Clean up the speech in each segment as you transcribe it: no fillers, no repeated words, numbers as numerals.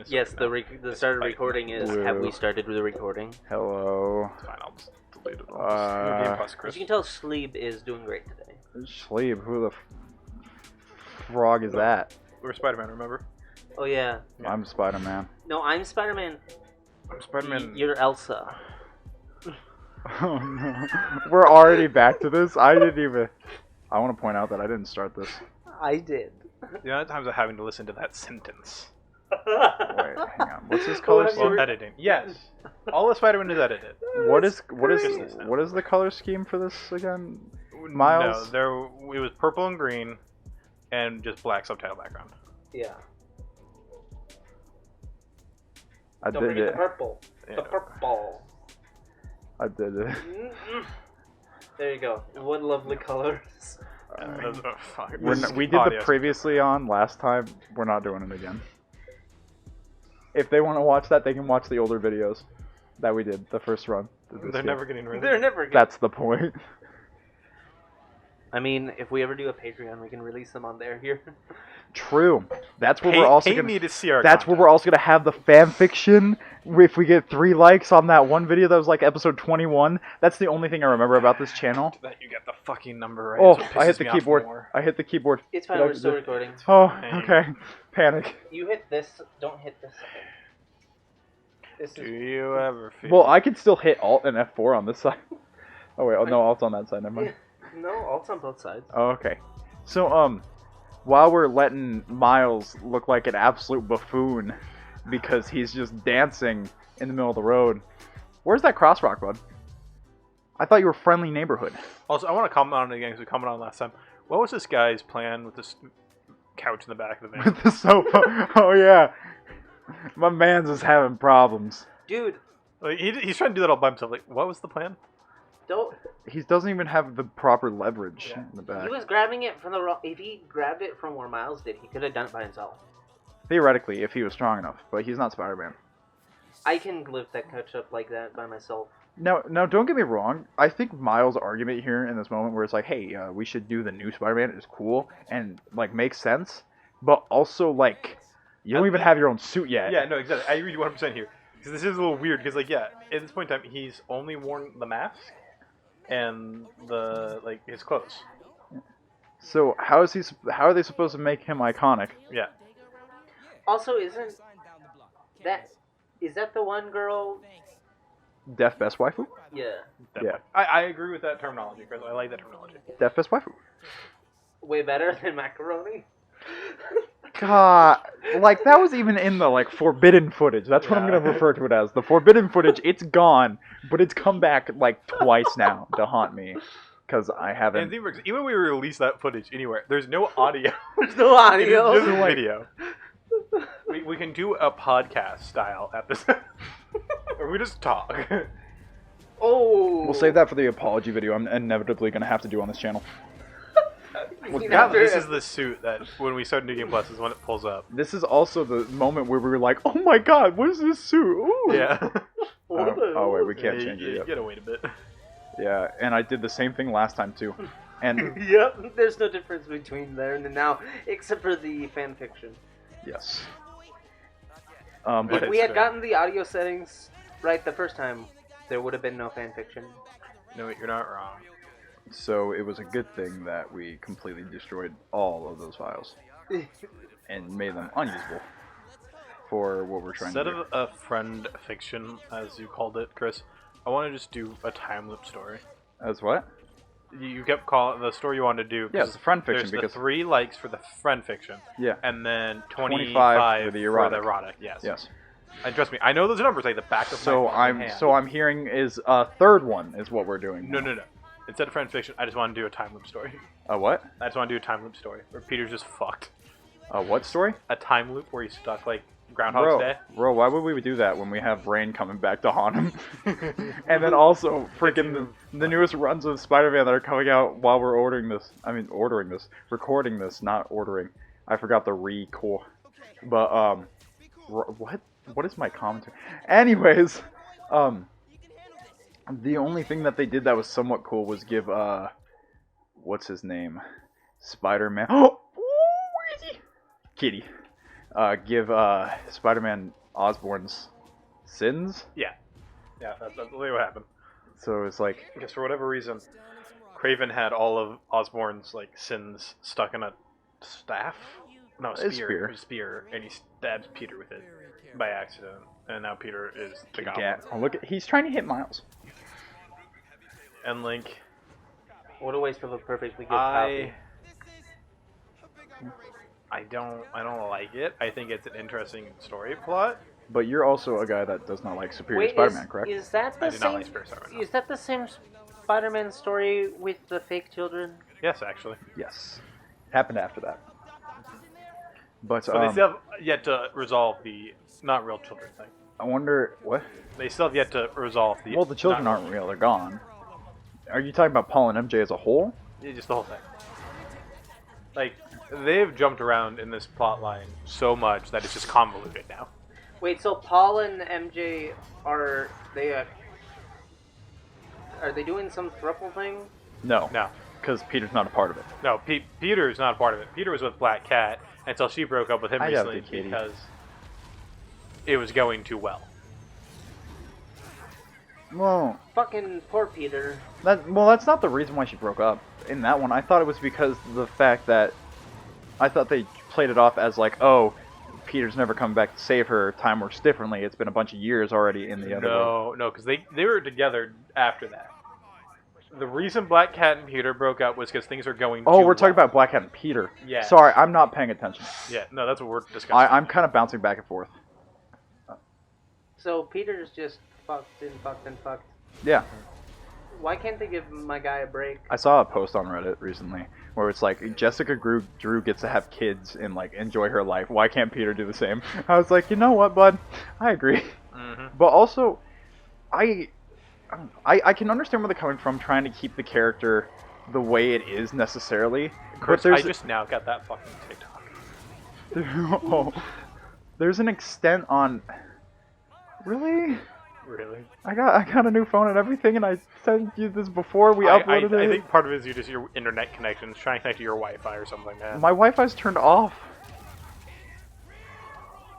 Yes, the start of recording is. Woo. Have we started with the recording? Hello. It's fine, I'll just delete it. New Game Plus, As Chris. you can tell, Sleep is doing great today. Sleep. Who the frog is that? We're Spider-Man, remember? Oh yeah. I'm Spider-Man. No, I'm Spider-Man. I'm Spider-Man. You're Elsa. Oh no. We're already back to this? I didn't even... I want to point out that I didn't start this. I did. The amount of times I'm having to listen to that sentence. Wait, hang on. What's this color have you scheme? Well, editing. Yes. All of Spider-Man is edited. What is great. the color scheme for this again? Miles? No, it was purple and green, and just black subtitle background. Yeah. I Don't did forget it. the purple. Yeah. The purple. I did it. Mm-mm. There you go. What lovely colors. Fuck. We did the previously on last time. We're not doing it again. If they want to watch that, they can watch the older videos that we did, the first run. They're never getting rid of They're it. never good. That's the point. I mean, if we ever do a Patreon, we can release them on there here. True. That's where we're also Pay gonna. me to see our That's where we're also gonna have the fan fiction. If we get 3 likes on that one video that was like episode 21, that's the only thing I remember about this channel. That you get the fucking number right. Oh, That's what I hit pisses the me off keyboard. more. I hit the keyboard. It's fine, Did I- we're still recording. Oh, Fine. okay. Panic. You hit this, don't hit this. This Do is... you ever feel... Well, I can still hit Alt and F4 on this side. Oh wait, oh no, Alt's on that side. Never mind. No, alt's on both sides. Oh, okay. So, while we're letting Miles look like an absolute buffoon because he's just dancing in the middle of the road, where's that crosswalk, bud? I thought you were friendly neighborhood. Also, I want to comment on it again because we commented on it last time. What was this guy's plan with this couch in the back of the van? With the sofa. Oh yeah. My man's is having problems. Dude, Like, he's trying to do that all by himself. Like, what was the plan? don't... He doesn't even have the proper leverage Yeah. in the back. He was grabbing it from the wrong... If he grabbed it from where Miles did, he could have done it by himself. Theoretically, if he was strong enough, but he's not Spider-Man. I can lift that couch up like that by myself. Now, don't get me wrong. I think Miles' argument here in this moment, where it's like, "Hey, we should do the new Spider-Man," is cool and like makes sense, but also like, you don't even have your own suit yet. Yeah, no, exactly. I agree 100% here. Because this is a little weird. Because, like, yeah, at this point in time, he's only worn the mask and his clothes. So how are they supposed to make him iconic? Yeah. Also, is that the one girl? Deaf best waifu? Yeah. Definitely. I agree with that terminology, Chris. I like that terminology. Deaf best waifu. Way better than macaroni. God, like that was even in the like forbidden footage. That's what I'm Yeah. gonna refer to it as. The forbidden footage. It's gone, but it's come back like twice now to haunt me because I And haven't. the thing is, even when we release that footage anywhere, there's no audio. There's no audio. It's just like- video. We can do a podcast style episode. Or we just talk. Oh. We'll save that for the apology video. I'm inevitably gonna have to do on this channel. God, this is the suit that when we start New Game Plus is when it pulls up. This is also the moment where we were like, "Oh my God, what is this suit?" Ooh. Yeah. Oh wait, we can't Yeah, change you it yet. gotta wait a bit. Yeah, and I did the same thing last time too. And Yep. There's no difference between there and now, except for the fan fiction. yes. But If it's we had fair. gotten the audio settings right the first time, there would have been no fan fiction. No, you're not wrong. So it was a good thing that we completely destroyed all of those files and made them unusable for what we're trying Instead to do. of a friend fiction, as you called it, Chris, I want to just do a time loop story. As what? You kept calling the story you wanted to do. Yeah, it's friend fiction There's because the 3 likes for the friend fiction, yeah, and then 25 25 for the erotic. Yes. yes. And trust me, I know those numbers like the back of So my I'm hand. I'm hearing is a third one is what we're doing. No, now. no, no. Instead of friend fiction, I just want to do a time loop story. A what? I just want to do a time loop story where Peter's just fucked. A what story? A time loop where he's stuck like Groundhog's Day. Bro, why would we do that when we have Rain coming back to haunt him? And then also freaking the newest runs of Spider-Man that are coming out while we're recording this, not ordering. I forgot the recall. But what is my commentary? Anyways, the only thing that they did that was somewhat cool was give what's his name? Spider-Man. Oh, where is he? Kitty. give Spider-Man Osborn's sins. Yeah, that's literally what happened. So it's like, Because for whatever reason, Craven had all of Osborn's like sins stuck in a staff. No, It's spear. It was a spear, and he stabs Peter with it by accident, and now Peter is the Goblin. oh, look, he's trying to hit Miles. And Link, What a waste of a perfectly good copy. I don't like it. I think it's an interesting story plot. But you're also a guy that does not like Superior Wait, Spider-Man, correct? is that the I do not same? like Superior Spider-Man, no. Is that the same Spider-Man story with the fake children? Yes, actually. Yes. Happened after that. But So they still have yet to resolve the not real children thing. I wonder what. They still have yet to resolve the. Well, the children not aren't real; they're gone. Are you talking about Paul and MJ as a whole? Yeah, just the whole thing. Like they've jumped around in this plot line so much that it's just convoluted now. Wait, so Paul and MJ are they doing some throuple thing? No, No, because Peter's not a part of it. no. Peter's not a part of it. Peter was with Black Cat until she broke up with him I doubt recently the kitty. because it was going too well. Well, Fucking poor Peter. that's not the reason why she broke up. In that one, I thought it was because the fact that I thought they played it off as like, oh, Peter's never coming back to save her. Time works differently. It's been a bunch of years already in the other. No, because they were together after that. The reason Black Cat and Peter broke up was because things are going. Oh, too we're talking well. about Black Cat and Peter. Yeah. Sorry, I'm not paying attention. Yeah, no, that's what we're discussing. I'm kind of bouncing back and forth. So Peter's just fucked and fucked and fucked. Yeah. Why can't they give my guy a break? I saw a post on Reddit recently where it's like Jessica Drew gets to have kids and like enjoy her life. Why can't Peter do the same? I was like, you know what, bud? I agree. Mm-hmm. But also, I can understand where they're coming from, trying to keep the character the way it is necessarily. Chris, I just now got that fucking TikTok. Oh, there's an extent on. Really? Really? I got a new phone and everything, and I sent you this before we uploaded I it. think part of it is just your internet connections, trying to connect to your Wi-Fi or something, man. My Wi-Fi's turned off.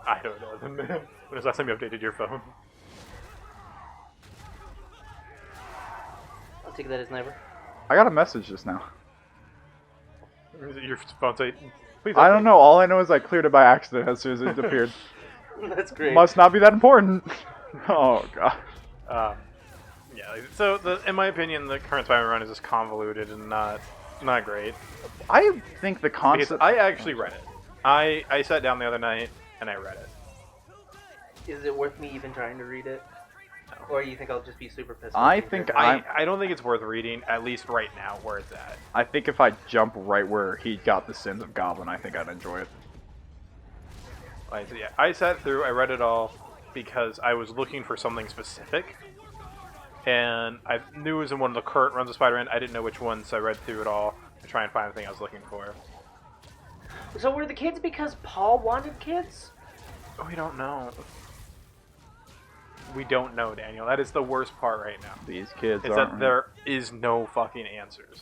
I don't know. When was the last time you updated your phone? I'll take that as never. I got a message just now. Or is it your phone say, please I update? don't know. All I know is I cleared it by accident as soon as it appeared. That's great. Must not be that important. Oh god. Yeah. So in my opinion, the current Spider-Man run is just convoluted and not great. I think the Because concept. I actually read it. I sat down the other night and I read it. Is it worth me even trying to read it? Or you think I'll just be super pissed? I off think because- I don't think it's worth reading, at least right now where it's at. I think if I jump right where he got the sins of Goblin, I think I'd enjoy it. Like, yeah, I sat through, I read it all because I was looking for something specific. And I knew it was in one of the current runs of Spider-Man. I didn't know which one, so I read through it all to try and find the thing I was looking for. So were the kids because Paul wanted kids? We don't know. We don't know, Daniel. That is the worst part right now. These kids Is aren't. that there is no fucking answers.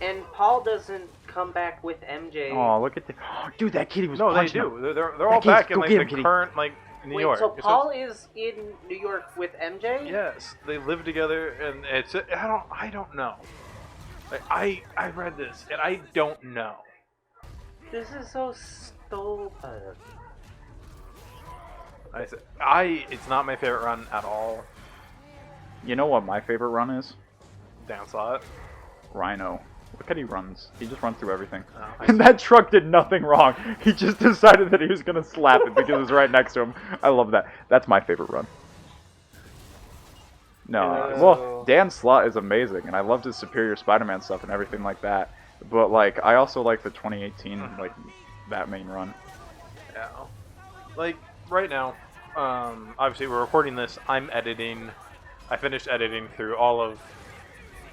And Paul doesn't come back with MJ. Oh, look at the. Dude, that kitty was No, they punching him. do. They're all kid's- back in go like get the him, kitty. current like New Wait, York. so It's Paul is in New York with MJ? Yes, they live together, and it's. I don't know. Like, I read this, and I don't know. This is so stupid. It's not my favorite run at all. You know what my favorite run is? Downslot. Rhino. Look at he runs. He just runs through everything. Oh, And that truck did nothing wrong. He just decided that he was gonna slap it because it was right next to him. I love that. That's my favorite run. No, well, Dan Slott is amazing, and I loved his Superior Spider-Man stuff and everything like that. But like, I also like the 2018 like that main run. Yeah. Like right now, obviously we're recording this. I'm editing. I finished editing through all of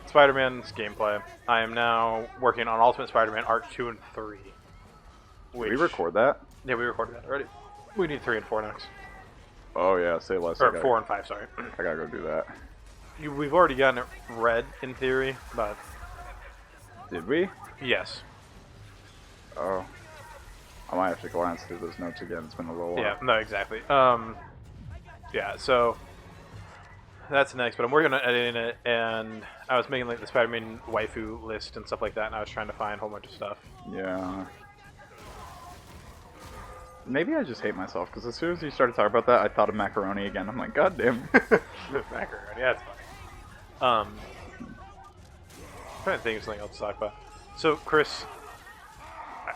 Spider-Man's gameplay. I am now working on Ultimate Spider-Man Arc 2 and 3. Did we record that? Yeah, we recorded that already. We need 3 and 4 next. Oh yeah, say less. Or 4 and 5, sorry. I gotta go do that. We've already gotten it read in theory, but Did we? yes. Oh. I might have to glance through those notes again. It's been a little while. Yeah, no, exactly. Yeah, so that's next, but I'm working on editing it, and I was making like the Spider-Man waifu list and stuff like that, and I was trying to find a whole bunch of stuff. Yeah. Maybe I just hate myself, because as soon as you started talking about that, I thought of macaroni again. I'm like, God damn. Macaroni, yeah, that's funny. Trying to think of something else to talk about. So, Chris,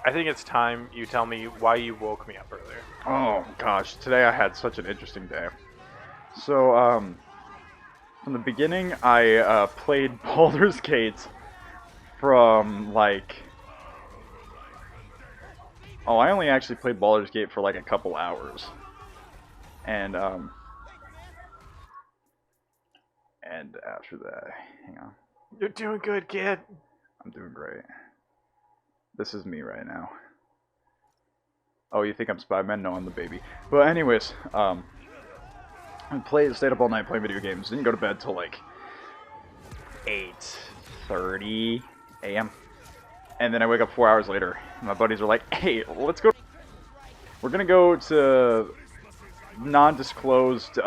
I think it's time you tell me why you woke me up earlier. Oh, gosh. Today I had such an interesting day. So, from the beginning, I played Baldur's Gate from, like... Oh, I only actually played Baldur's Gate for, like, a couple hours. And after that... Hang on. You're doing good, kid. I'm doing great. This is me right now. Oh, you think I'm Spider-Man? No, I'm the baby. But anyways, I stayed up all night playing video games. Didn't go to bed till like 8:30 a.m. And then I wake up 4 hours later. My buddies are like, "Hey, let's go. We're gonna go to non-disclosed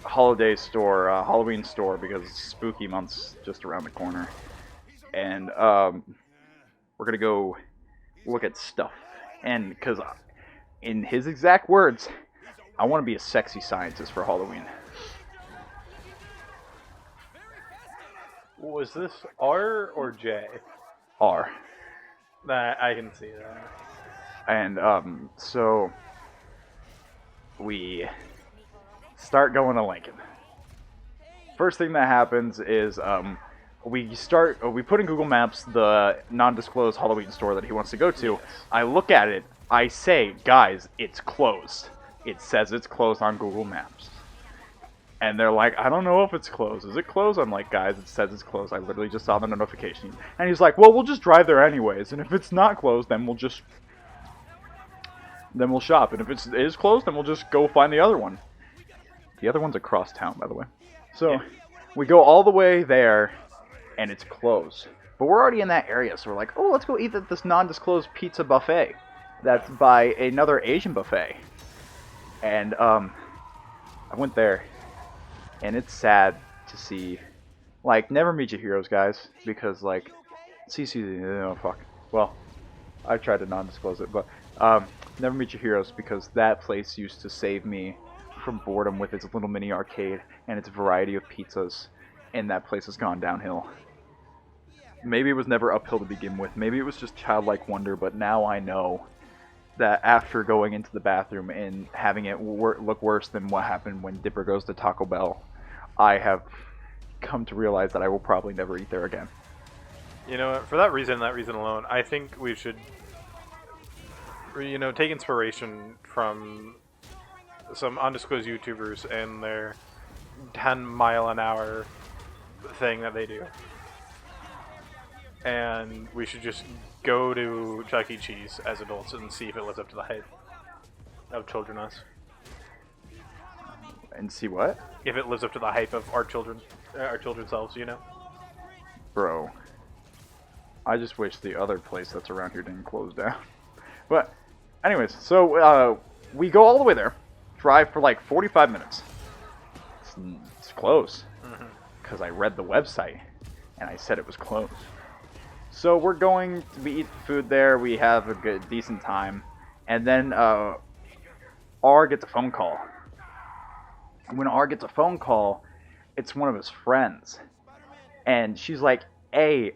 holiday store, Halloween store, because spooky month's just around the corner, and we're gonna go look at stuff." And because, in his exact words, I want to be a sexy scientist for Halloween. Was this R or J? R. That I can see that. And so we start going to Lincoln. First thing that happens is we put in Google Maps the non-disclosed Halloween store that he wants to go to. I look at it. I say, "Guys, it's closed." It says it's closed on Google Maps. And they're like, "I don't know if it's closed. Is it closed?" I'm like, "Guys, it says it's closed. I literally just saw the notification." And he's like, "Well, we'll just drive there anyways. And if it's not closed, then we'll shop. And if it is closed, then we'll just go find the other one." The other one's across town, by the way. So we go all the way there, and it's closed. But we're already in that area, so we're like, "Oh, let's go eat at this non-disclosed pizza buffet that's by another Asian buffet." And I went there. And it's sad to see, like, never meet your heroes, guys, because, like, oh, fuck. Well, I tried to non-disclose it, but, never meet your heroes, because that place used to save me from boredom with its little mini arcade and its variety of pizzas, and that place has gone downhill. Maybe it was never uphill to begin with, maybe it was just childlike wonder, but now I know that after going into the bathroom and having it look worse than what happened when Dipper goes to Taco Bell, I have come to realize that I will probably never eat there again. You know, for that reason alone, I think we should, take inspiration from some undisclosed YouTubers and their 10-mile-an-hour thing that they do. And we should just go to Chuck E. Cheese as adults and see if it lives up to the hype of children us. And see what? If it lives up to the hype of our children selves, Bro. I just wish the other place that's around here didn't close down. But, anyways, so we go all the way there. Drive for like 45 minutes. It's closed. Because I read the website, and I said it was closed. So we eat food there, we have a decent time, and then R gets a phone call. When R gets a phone call, it's one of his friends, and she's like, "Hey,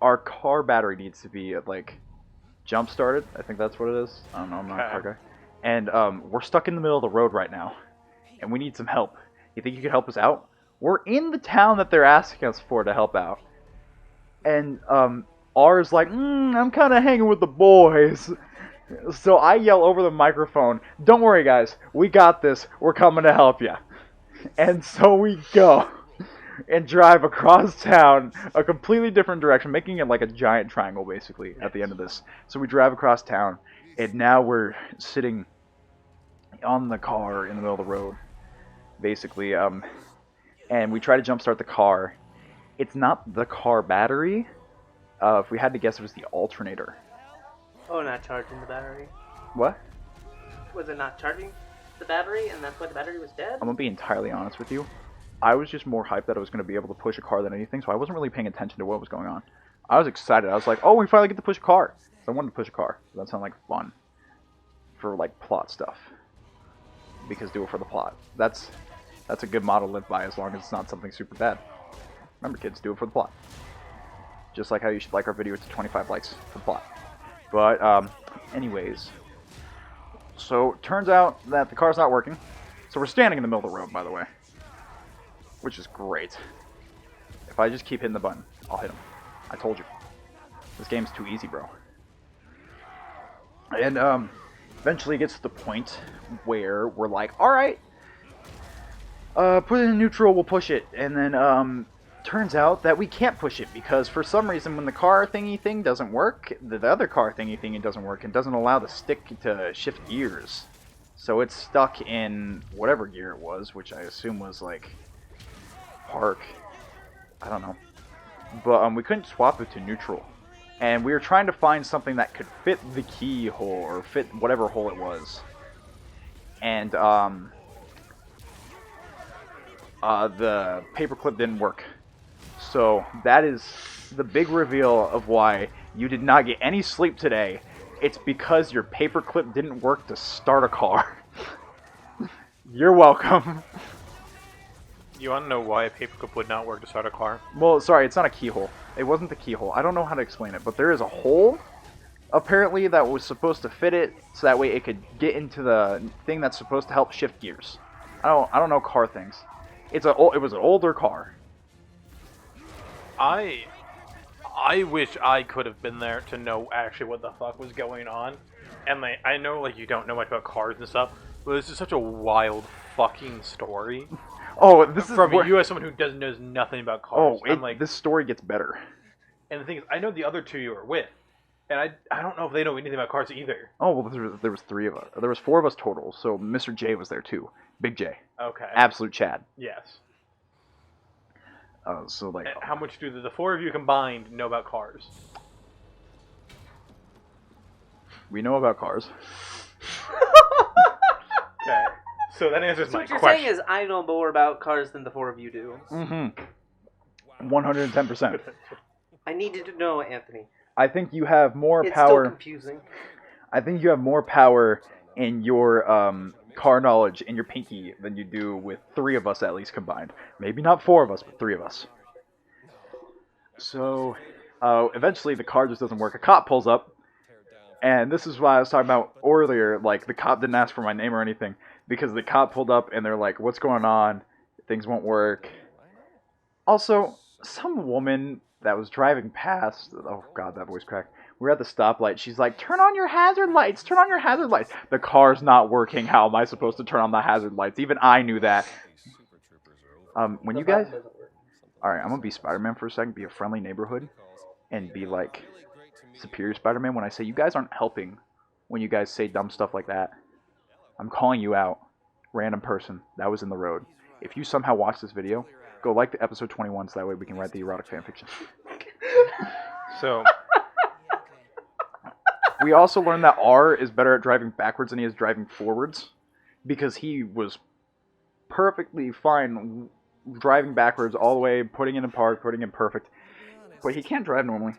our car battery needs to be like jump started." I think that's what it is. I don't know, I'm not a car guy. And we're stuck in the middle of the road right now, and we need some help. You think you could help us out? We're in the town that they're asking us for to help out, and R is like, "I'm kind of hanging with the boys." So I yell over the microphone, "Don't worry, guys. We got this. We're coming to help you." And so we go and drive across town a completely different direction, making it like a giant triangle, basically, at the end of this. So we drive across town, and now we're sitting on the car in the middle of the road, basically. And we try to jumpstart the car. It's not the car battery. If we had to guess, it was the alternator. Oh, not charging the battery. What? Was it not charging the battery, and that's why the battery was dead? I'm gonna be entirely honest with you. I was just more hyped that I was gonna be able to push a car than anything, so I wasn't really paying attention to what was going on. I was excited. I was like, oh, we finally get to push a car. So I wanted to push a car. That sounded like fun for like plot stuff. Because do it for the plot. That's a good motto to live by as long as it's not something super bad. Remember, kids, do it for the plot. Just like how you should like our video to 25 likes for the plot. But anyways, so turns out that the car's not working. So we're standing in the middle of the road, by the way, which is great. If I just keep hitting the button, I'll hit him. I told you. This game's too easy, bro. And eventually it gets to the point where we're like, all right, put it in neutral, we'll push it. And then turns out that we can't push it because for some reason when the car thingy thing doesn't work, the other car thingy thing doesn't work and doesn't allow the stick to shift gears. So it's stuck in whatever gear it was, which I assume was like park. I don't know. But we couldn't swap it to neutral. And we were trying to find something that could fit the keyhole or fit whatever hole it was. And the paperclip didn't work. So that is the big reveal of why you did not get any sleep today. It's because your paperclip didn't work to start a car. You're welcome. You want to know why a paperclip would not work to start a car? Well, sorry, it's not a keyhole. It wasn't the keyhole. I don't know how to explain it, but there is a hole, apparently, that was supposed to fit it, so that way it could get into the thing that's supposed to help shift gears. I don't know car things. It was an older car. I wish I could have been there to know actually what the fuck was going on. And like, I know like you don't know much about cars and stuff, but this is such a wild fucking story. Oh, this is from you as someone who knows nothing about cars. Oh, this story gets better. And the thing is, I know the other two you were with, and I don't know if they know anything about cars either. Oh well, there was 3 of us. There was 4 of us total. So Mr. J was there too. Big J. Okay. Absolute Chad. Yes. So like, how much do the 4 of you combined know about cars? We know about cars. Okay. So that answers my What you're question. saying is I know more about cars than the 4 of you do. Mm-hmm. 110%. I needed to know, Anthony. I think you have more It's power. still confusing. I think you have more power in your car knowledge in your pinky than you do with 3 of us at least combined. Maybe not 4 of us, but 3 of us. So eventually the car just doesn't work. A cop pulls up, and this is what I was talking about earlier. Like, the cop didn't ask for my name or anything, because the cop pulled up and they're like, what's going on? Things won't work. Also, some woman that was driving past, oh god, that voice cracked. We're at the stoplight. She's like, turn on your hazard lights. Turn on your hazard lights. The car's not working. How am I supposed to turn on the hazard lights? Even I knew that. When you guys... Alright, I'm going to be Spider-Man for a second. Be a friendly neighborhood. And be like Superior Spider-Man when I say you guys aren't helping when you guys say dumb stuff like that. I'm calling you out. Random person that was in the road. If you somehow watch this video, go like the episode 21 so that way we can write the erotic fanfiction. So... We also learned that R is better at driving backwards than he is driving forwards, because he was perfectly fine driving backwards all the way, putting it in park, putting it perfect, but he can't drive normally.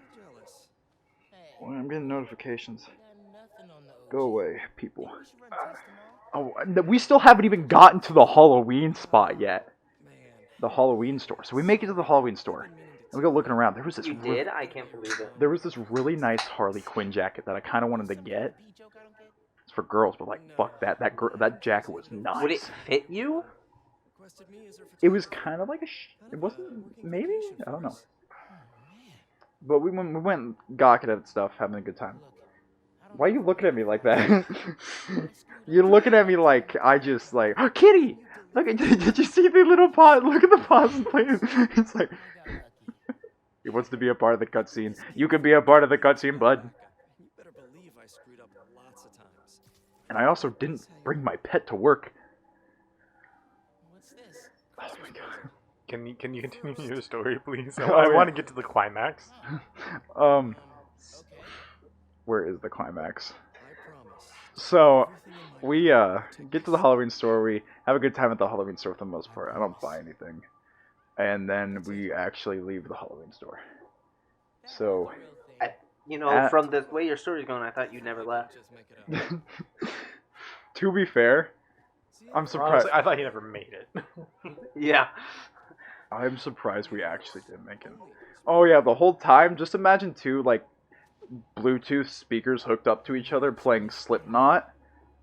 Well, I'm getting notifications. Go away, people. Oh, we still haven't even gotten to the Halloween spot yet. The Halloween store. So we make it to the Halloween store. And we go looking around. There was this. You did? I can't believe it. There was this really nice Harley Quinn jacket that I kind of wanted to get. It's for girls, but like, fuck that. That jacket was nice. Would it fit you? It was kind of like it wasn't. Maybe, I don't know. But we went gawking at stuff, having a good time. Why are you looking at me like that? You're looking at me like I just like, oh, Kitty. Look, did you see the little paw? Look at the paws playing. It's like. He wants to be a part of the cutscene. You can be a part of the cutscene, bud. And I also didn't bring my pet to work. Oh my god. Can you continue your story, please? Oh, I yeah. want to get to the climax. Where is the climax? So, we get to the Halloween store. We have a good time at the Halloween store for the most part. I don't buy anything. And then we actually leave the Halloween store. So, From the way your story's going, I thought you never left. to be fair, I'm surprised. Honestly, I thought he never made it. Yeah. I'm surprised we actually did make it. Oh yeah, the whole time. Just imagine two like Bluetooth speakers hooked up to each other playing Slipknot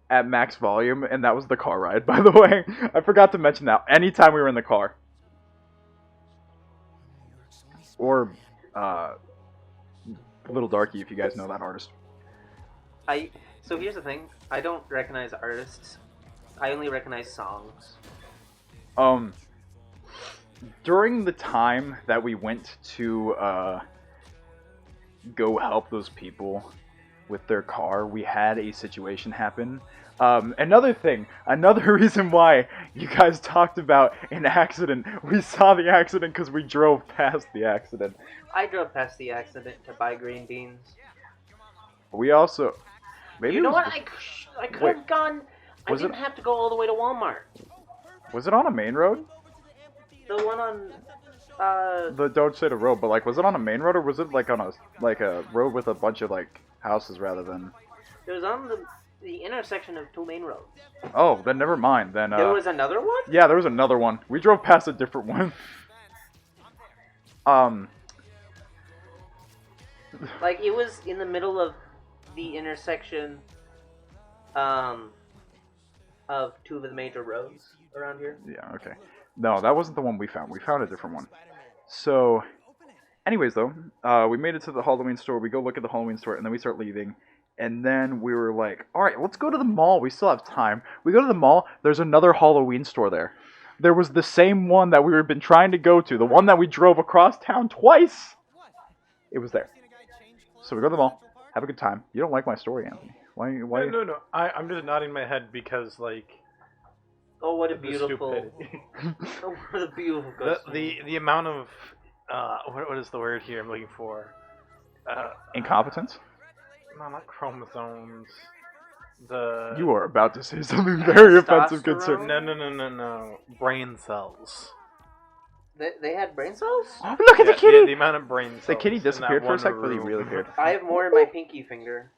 at max volume, and that was the car ride. By the way, I forgot to mention that. Anytime we were in the car, or Little Darky, if you guys know that artist. So here's the thing. I don't recognize artists. I only recognize songs. During the time that we went to go help those people with their car, we had a situation happen. Another reason why you guys talked about an accident. We saw the accident because we drove past the accident. I drove past the accident to buy green beans. We also... Maybe You know what? just- I could have gone... I was didn't it- have to go all the way to Walmart. Was it on a main road? The one on... Don't say the road, but like, was it on a main road or was it like on a road with a bunch of like houses rather than? It was on the intersection of two main roads. Oh, then never mind. Then There was another one? yeah, there was another one. We drove past a different one. Like, it was in the middle of the intersection of two of the major roads around here. Yeah, okay. No, that wasn't the one we found. We found a different one. So, anyways, though, we made it to the Halloween store. We go look at the Halloween store, and then we start leaving. And then we were like, all right, let's go to the mall. We still have time. We go to the mall. There's another Halloween store there. There was the same one that we had been trying to go to, the one that we drove across town twice. It was there. So we go to the mall, have a good time. You don't like my story, Anthony. Why? No. I'm just nodding my head because, like... Oh, what a the beautiful... stupidity. Oh, what a beautiful costume. the amount of... what is the word here I'm looking for? Incompetence? No, not chromosomes. You are about to say something very offensive, good sir. Testosterone? No. Brain cells. They had brain cells? Oh, look at the kitty! The amount of brain cells. The kitty in that disappeared for a one sec, but he room. really appeared. I have more in my pinky finger.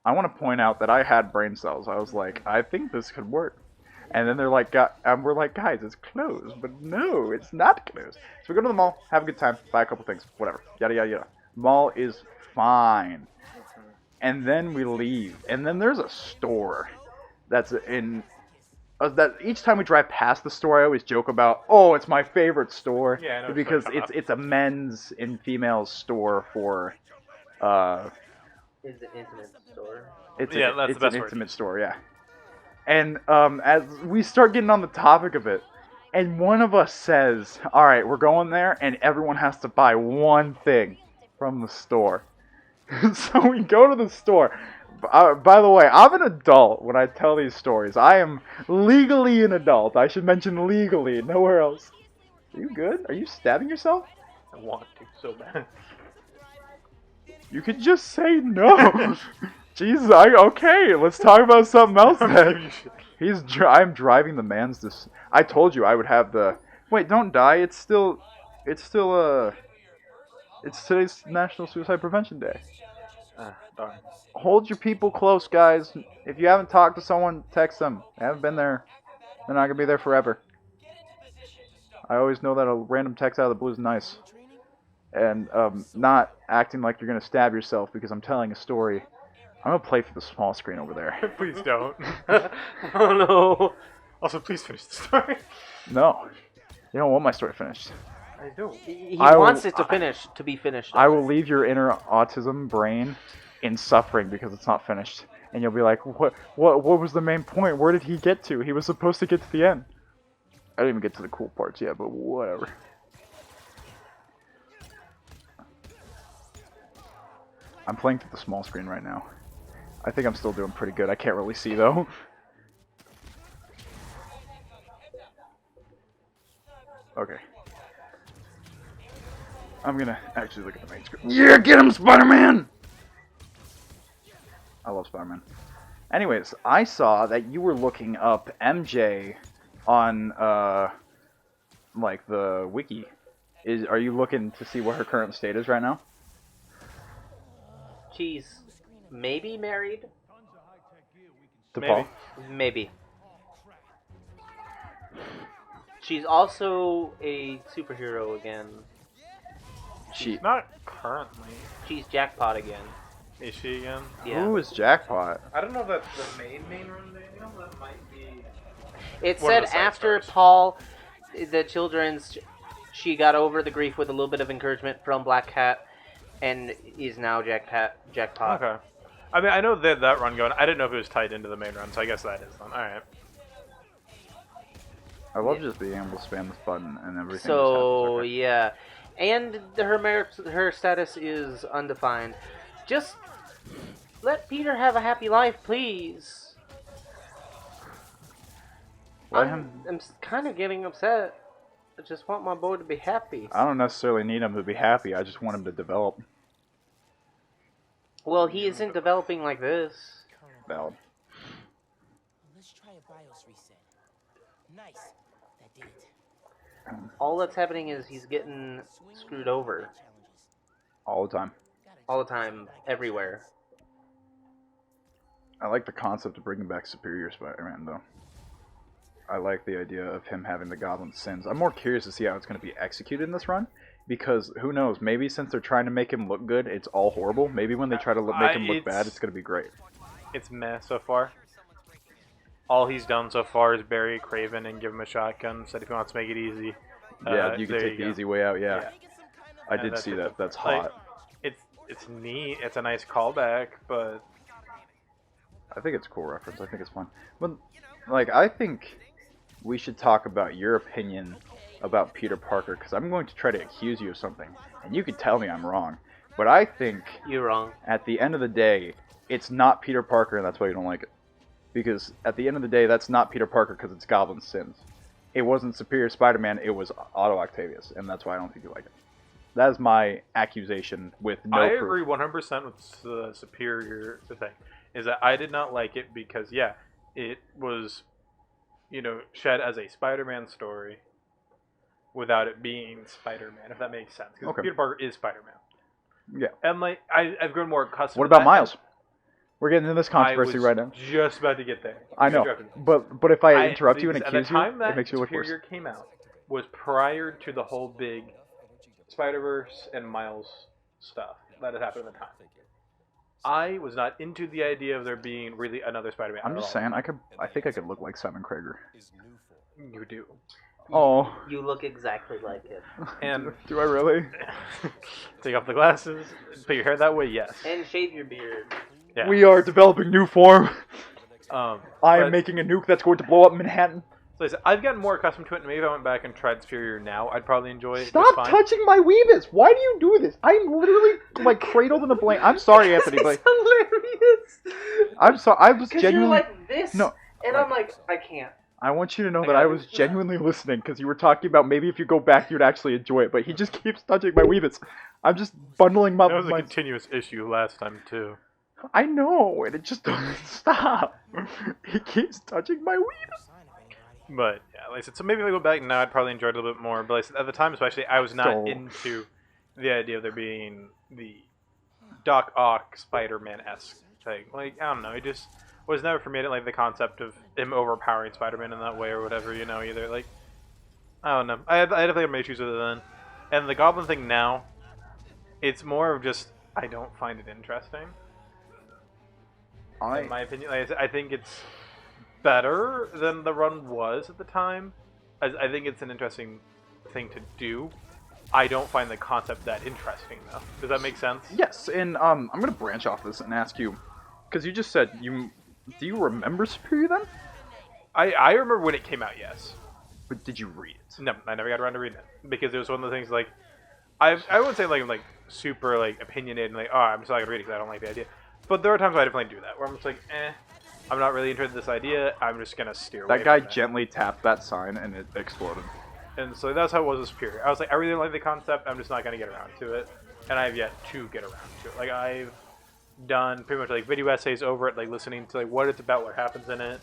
I want to point out that I had brain cells. I was like, I think this could work. And then they're like, we're like, guys, it's closed. But no, it's not closed. So we go to the mall, have a good time, buy a couple things, whatever. Yada, yada, yada. Mall is fine. And then we leave. And then there's a store that's in... that each time we drive past the store, I always joke about, oh, it's my favorite store. Yeah, I know because what you're talking it's a men's and females store for... Is the intimate store? It's Yeah, that's the best an word. intimate store, yeah. And as we start getting on the topic of it, and one of us says, all right, we're going there, and everyone has to buy one thing from the store. So we go to the store. By the way, I'm an adult when I tell these stories. I am legally an adult. I should mention legally, nowhere else. Are you good? Are you stabbing yourself? I want to so bad. You could just say no. Jesus, okay, let's talk about something else then. I'm driving the man's this. I told you I would have the. Wait, don't die. It's today's National Suicide Prevention Day. Darn. Hold your people close, guys. If you haven't talked to someone, text them. They haven't been there. They're not gonna be there forever. I always know that a random text out of the blue is nice. And not acting like you're gonna stab yourself because I'm telling a story. I'm gonna play through the small screen over there. Please don't. Oh no. Also, please finish the story. No, you don't want my story finished. I don't. He I wants will- it to be finished. I will leave your inner autism brain in suffering because it's not finished, and you'll be like, what was the main point? Where did he get to? He was supposed to get to the end. I didn't even get to the cool parts yet, but whatever. I'm playing through the small screen right now. I think I'm still doing pretty good. I can't really see though. Okay. I'm gonna actually look at the main screen. Yeah, get him, Spider-Man! I love Spider-Man. Anyways, I saw that you were looking up MJ on like the wiki. Are you looking to see what her current state is right now? She's maybe married. To Maybe. Paul? Maybe. She's also a superhero again. She. Not currently. She's Jackpot again. Is she again? Yeah. Who is Jackpot? I don't know if that's the main run, Daniel. That might be. It One of said the side after stars. Paul, the children's, she got over the grief with a little bit of encouragement from Black Cat, and is now Jackpot. Okay. I mean, I know they had that run going. I didn't know if it was tied into the main run, so I guess that is then. Alright. I love Yeah. just being able to spam this button and everything. So just happens. yeah, and her status is undefined. Just let Peter have a happy life, please. Let I'm him. kind of getting upset. I just want my boy to be happy. I don't necessarily need him to be happy. I just want him to develop. Well, he isn't developing like this. Valid. Let's try a BIOS reset. Nice. That did it. All that's happening is he's getting screwed over All the time. all the time, everywhere. I like the concept of bringing back Superior Spider-Man, though. I like the idea of him having the Goblin Sins. I'm more curious to see how it's going to be executed in this run, because who knows? Maybe since they're trying to make him look good, it's all horrible. Maybe when they try to make him look bad, it's going to be great. It's meh so far. All he's done so far is bury Craven and give him a shotgun. Said if he wants to make it easy. Yeah, you can there take the go. easy way out. Yeah, I Yeah, did that's see it. that. That's Like, hot. It's neat. It's a nice callback, but I think it's a cool reference. I think it's fun. But like, I think we should talk about your opinion about Peter Parker, because I'm going to try to accuse you of something, and you can tell me I'm wrong. But I think You're wrong. at the end of the day, it's not Peter Parker, and that's why you don't like it. Because at the end of the day, that's not Peter Parker because it's Goblin Sins. It wasn't Superior Spider-Man, it was Otto Octavius, and that's why I don't think you like it. That is my accusation with no I proof. agree 100% with the superior thing. Is that I did not like it because, yeah, it was, shed as a Spider-Man story without it being Spider-Man, if that makes sense. Because Okay. Peter Parker is Spider-Man. Yeah. And, like, I've grown more accustomed What to about that. Miles? We're getting into this I controversy was right now. just about to get there. I You know, interrupted me. but if I interrupt you and At the accuse you, time that it makes you look worse. Superior came out was prior to the whole big Spider-Verse and Miles stuff that had happened at the time. I was not into the idea of there being really another Spider-Man. I'm at just all. saying, I think I could look like Simon Krager. You do. Oh, You look exactly like him. And do I really? take off the glasses, put your hair that way, yes. And shave your beard. Yeah. We are developing new form. I but- am making a nuke that's going to blow up Manhattan. So I said, I've gotten more accustomed to it, and maybe if I went back and tried Superior now, I'd probably enjoy it Stop just fine. touching my Weebus! Why do you do this? I'm literally like cradled in a blanket. I'm sorry, Anthony, but hilarious. I'm sorry. I was Because you're genuinely. like this, No, and like- I'm like, I can't. I want you to know I that got I it. was genuinely listening because you were talking about maybe if you go back you'd actually enjoy it, but he just keeps touching my Weebus. I'm just bundling my. That was a my continuous issue last time, too. I know, and it just doesn't stop. He keeps touching my Weebus. But, yeah, like I said, so maybe if I go back now, I'd probably enjoy it a little bit more. But like I said, at the time, especially, I was not Still. into the idea of there being the Doc Ock Spider-Man-esque thing. Like, I don't know, it just was never for me. I didn't like the concept of him overpowering Spider-Man in that way or whatever, either. Like, I don't know. I definitely have my issues with it then. And the Goblin thing now, it's more of just, I don't find it interesting. In my opinion, like I said, I think it's better than the run was at the time. I think it's an interesting thing to do. I don't find the concept that interesting, though. Does that make sense? Yes, and I'm gonna branch off this and ask you, because you just said you. Do you remember Superior then? I remember when it came out, yes. But did you read it? No, I never got around to reading it because it was one of the things like I wouldn't say like super like opinionated and like I'm just not gonna read it because I don't like the idea. But there are times I definitely do that where I'm just like, I'm not really interested in this idea. I'm just gonna steer away. That guy from it. gently tapped that sign and it exploded. And so that's how it was with Superior. I was like, I really like the concept. I'm just not gonna get around to it, and I have yet to get around to it. Like I've done pretty much like video essays over it, like listening to like what it's about, what happens in it.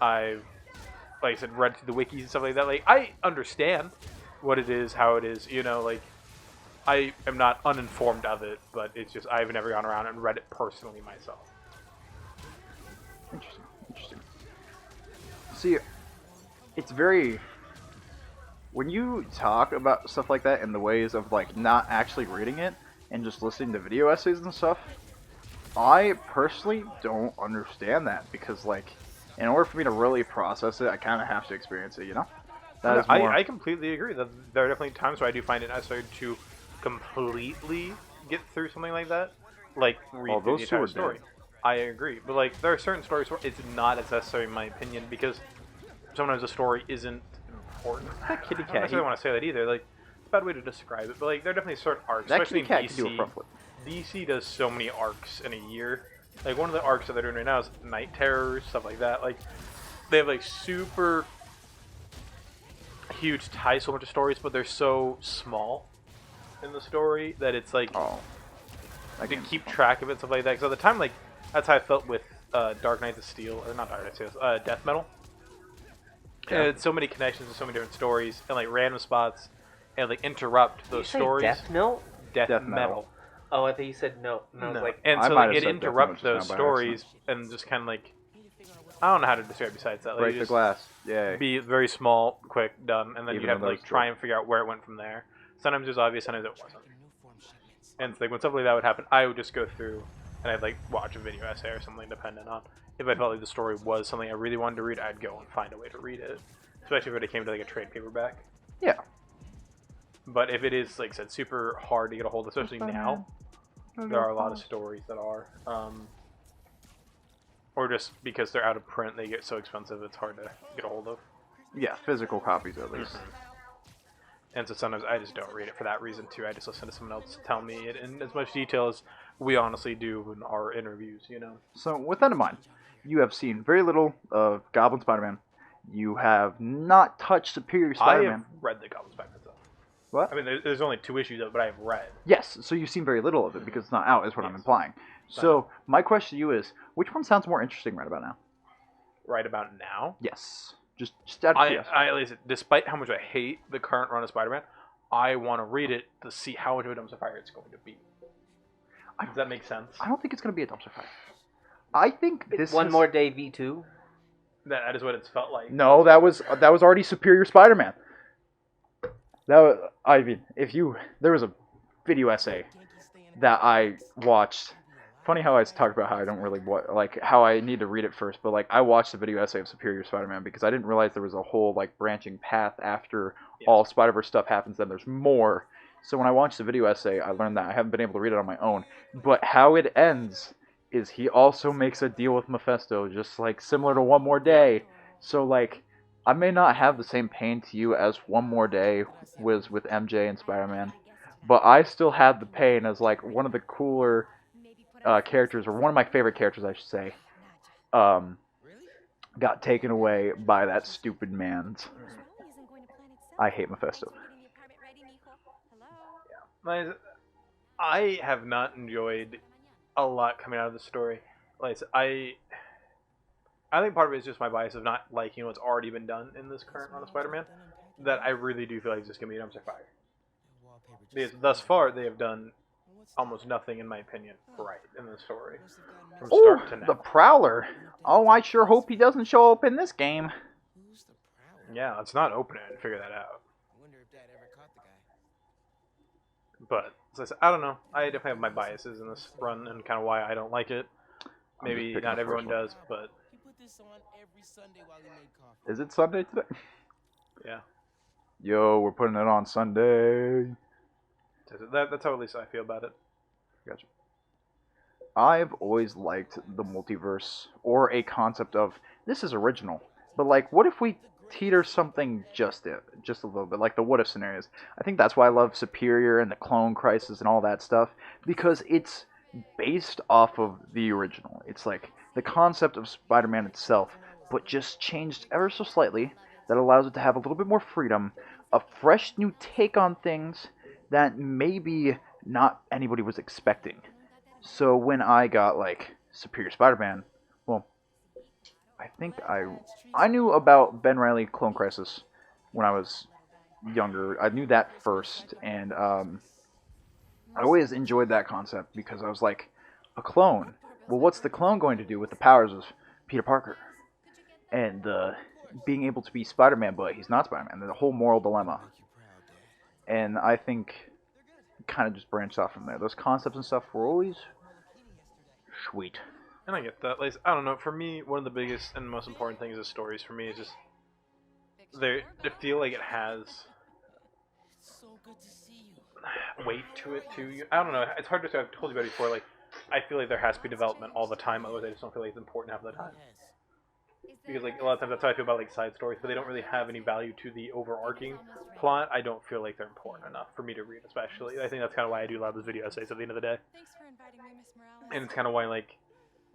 I've, like I said, read through the wikis and stuff like that. Like I understand what it is, how it is, you know, like I am not uninformed of it, but it's just I've never gone around and read it personally myself. Interesting. Interesting. See, it's very... When you talk about stuff like that in the ways of, like, not actually reading it and just listening to video essays and stuff, I personally don't understand that because, like, in order for me to really process it, I kind of have to experience it, you know? That is more... I completely agree. That there are definitely times where I do find it necessary to completely get through something like that, like read through the entire story. Dead. I agree, but like there are certain stories where it's not as necessary, in my opinion, because sometimes the story isn't important. That kitty cat. I don't necessarily want to say that either. Like, it's a bad way to describe it, but like there are definitely certain arcs, That especially in kitty cat DC. can do a front flip. DC does so many arcs in a year. Like one of the arcs that they're doing right now is Night Terrors, stuff like that. Like they have like super huge ties to a bunch of stories, but they're so small in the story that it's like to keep track of it, stuff like that. Because at the time, like that's how I felt with Dark Knights of Steel, or not Dark Knights of Steel, Death Metal. Yeah. It had so many connections and so many different stories, and like random spots, and like interrupt those stories. Death Note? Death Metal. Oh, I thought you said no. And I was like, and so might like, have it said interrupts Death Note those just now by stories and just kind of like I don't know how to describe it besides that. Like, Break the glass. Yay. Be very small, quick, done, and then Even you have to though like those try and figure out where it went from there. Sometimes it was obvious, sometimes it wasn't. And it's like when something like that would happen, I would just go through and I'd like watch a video essay or something dependent on if I felt like the story was something I really wanted to read. I'd go and find a way to read it, especially if it came to like a trade paperback. Yeah. But if it is, like I said, super hard to get a hold of, especially now, there are a lot of stories that are, or just because they're out of print, they get so expensive, it's hard to get a hold of. Yeah, physical copies at least. And so sometimes I just don't read it for that reason too. I just listen to someone else tell me it in as much detail as we honestly do in our interviews, you know. So with that in mind, you have seen very little of Goblin Spider-Man. You have not touched Superior Spider-Man. I have read the Goblin Spider-Man stuff. What? I mean, there's only 2 issues of it, but I have read. Yes, so you've seen very little of it because it's not out, is what I'm implying. So my question to you is, which one sounds more interesting right about now? Right about now? Yes. Just out of curiosity. Listen, despite how much I hate the current run of Spider-Man, I want to read it to see how much of a dumpster fire it's going to be. Does that make sense? I don't think it's going to be a dumpster fire. I think this One More Day V2. That is what it's felt like. No, that was already Superior Spider-Man. I mean, there was a video essay that I watched. Funny how I talk about how I don't really how I need to read it first, but like I watched the video essay of Superior Spider-Man because I didn't realize there was a whole like branching path after all Spider-Verse stuff happens. Then there's more. So when I watched the video essay, I learned that I haven't been able to read it on my own. But how it ends is he also makes a deal with Mephisto, just like similar to One More Day. So like I may not have the same pain to you as One More Day was with MJ and Spider-Man, but I still had the pain as like one of the cooler characters, or one of my favorite characters, I should say, got taken away by that stupid man's. I hate Mephisto. Yeah. I have not enjoyed a lot coming out of the story. Like I think part of it is just my bias of not liking what's already been done in this current run of Spider-Man. That I really do feel like it's just gonna be a dumpster fire. Because thus far they have done almost nothing, in my opinion, right in the story from start to now. The Prowler. Oh, I sure hope he doesn't show up in this game. Yeah, let's not open it and figure that out. But as I said, I don't know. I definitely have my biases in this run and kind of why I don't like it. Maybe not everyone does, but is it Sunday today? Yeah. Yo, we're putting it on Sunday. That's how at least I feel about it. Gotcha. I've always liked the multiverse, or a concept of, this is original, but like, what if we teeter something just a little bit, like the what if scenarios. I think that's why I love Superior and the Clone Crisis and all that stuff, because it's based off of the original. It's like the concept of Spider-Man itself, but just changed ever so slightly, that allows it to have a little bit more freedom, a fresh new take on things that maybe not anybody was expecting. So when I got like Superior Spider-Man, well, I think I knew about Ben Reilly Clone Crisis when I was younger. I knew that first, and I always enjoyed that concept because I was like, a clone. Well, what's the clone going to do with the powers of Peter Parker? And being able to be Spider-Man, but he's not Spider-Man. The whole moral dilemma. And I think kind of just branched off from there. Those concepts and stuff were always sweet. And I get that. Like, I don't know. For me, one of the biggest and most important things is stories. For me, is just I feel like it has So good to see you. weight to it too. I don't know. It's hard to say. I've told you about it before. Like, I feel like there has to be development all the time. Otherwise, I just don't feel like it's important half the time. Because like a lot of times that's how I feel about like side stories, but they don't really have any value to the overarching plot. I don't feel like they're important enough for me to read, especially. I think that's kind of why I do a lot of those video essays at the end of the day. Thanks for inviting me, Miss Morales. And it's kind of why like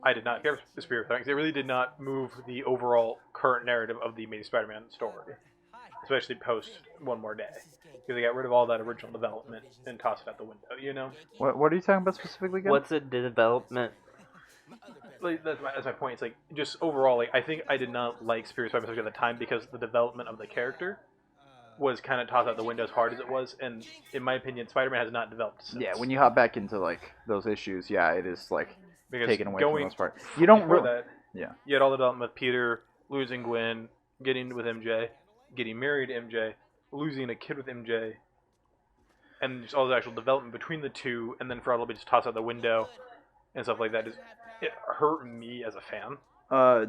I did not care for Spirit Things. It really did not move the overall current narrative of the Amazing Spider-Man story, especially post One More Day, because they got rid of all that original development and tossed it out the window. You know? What are you talking about specifically again? What's a development? Like, that's my point. It's like just overall, like I think I did not like Spirit Spider-Man at the time because the development of the character was kind of tossed out the window as hard as it was, and in my opinion, Spider-Man has not developed since. Yeah, when you hop back into like those issues, yeah, it is like Because taken away for the going most part. You don't before really, that, yeah. you had all the development with Peter losing Gwen, getting with MJ, getting married to MJ, losing a kid with MJ, and just all the actual development between the two, and then for all to be just tossed out the window and stuff like that. It hurt me as a fan.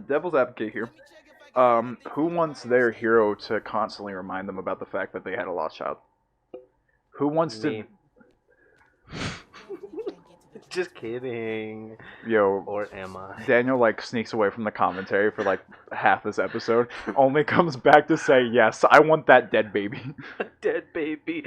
Devil's advocate here. Who wants their hero to constantly remind them about the fact that they had a lost child? Who wants Me. to? Just kidding. Yo, Or am I? Daniel like sneaks away from the commentary for like half this episode, only comes back to say, "Yes, I want that dead baby." Dead baby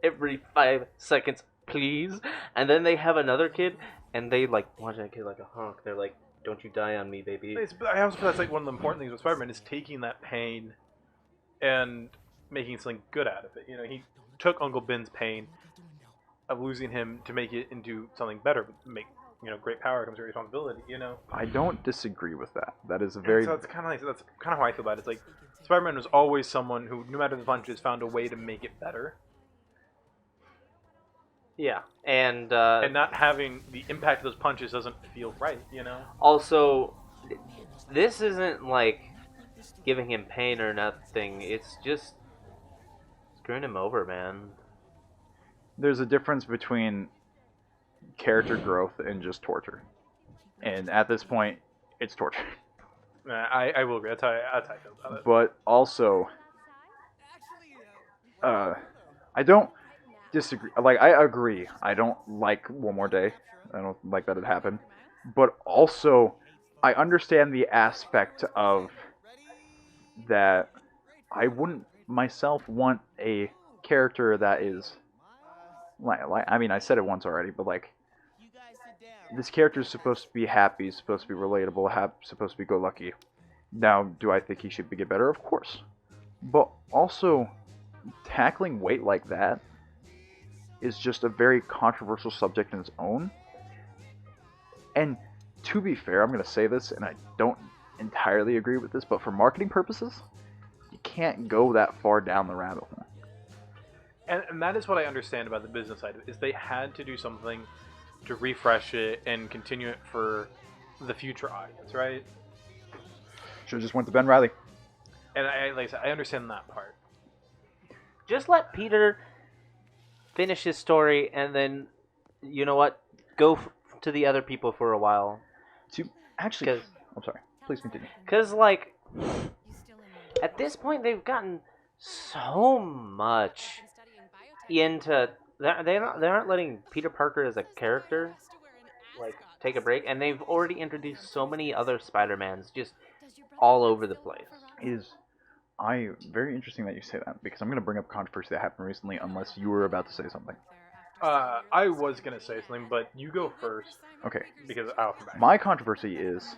every 5 seconds, please. And then they have another kid, and they like watch that kid like a hunk. They're like, "Don't you die on me, baby." I also feel that's like one of the important things with Spider-Man is taking that pain and making something good out of it. You know, he took Uncle Ben's pain of losing him to make it into something better. Make great power comes with responsibility. You know. I don't disagree with that. That is a very So it's kind of like that's kind of how I feel about it. It's like Spider-Man was always someone who, no matter the punches, found a way to make it better. Yeah, and not having the impact of those punches doesn't feel right. You know. also, this isn't like giving him pain or nothing. It's just screwing him over, man. there's a difference between character growth and just torture. And at this point, it's torture. I will agree. That's how I feel about it. But also, I don't disagree. Like, I agree. I don't like One More Day. I don't like that it happened. But also, I understand the aspect of that I wouldn't myself want a character that is like I mean, I said it once already, but like, this character is supposed to be happy, supposed to be relatable, supposed to be go-lucky. Now, do I think he should get better? Of course. But also, tackling weight like that is just a very controversial subject in its own. And to be fair, I'm going to say this, and I don't entirely agree with this, but for marketing purposes, you can't go that far down the rabbit hole. And that is what I understand about the business side of it, is they had to do something to refresh it and continue it for the future audience, right? Should have just went to Ben Reilly. And like I said, I understand that part. Just let Peter finish his story, and then, you know what? Go to the other people for a while. Actually, I'm sorry. Please continue. Because, like, at this point, they've gotten so much into... They aren't letting Peter Parker as a character, like, take a break. And they've already introduced so many other Spider-Mans just all over the place. Very interesting that you say that, because I'm going to bring up controversy that happened recently, unless you were about to say something. I was going to say something, but you go first. Okay. Because I'll come back. My controversy is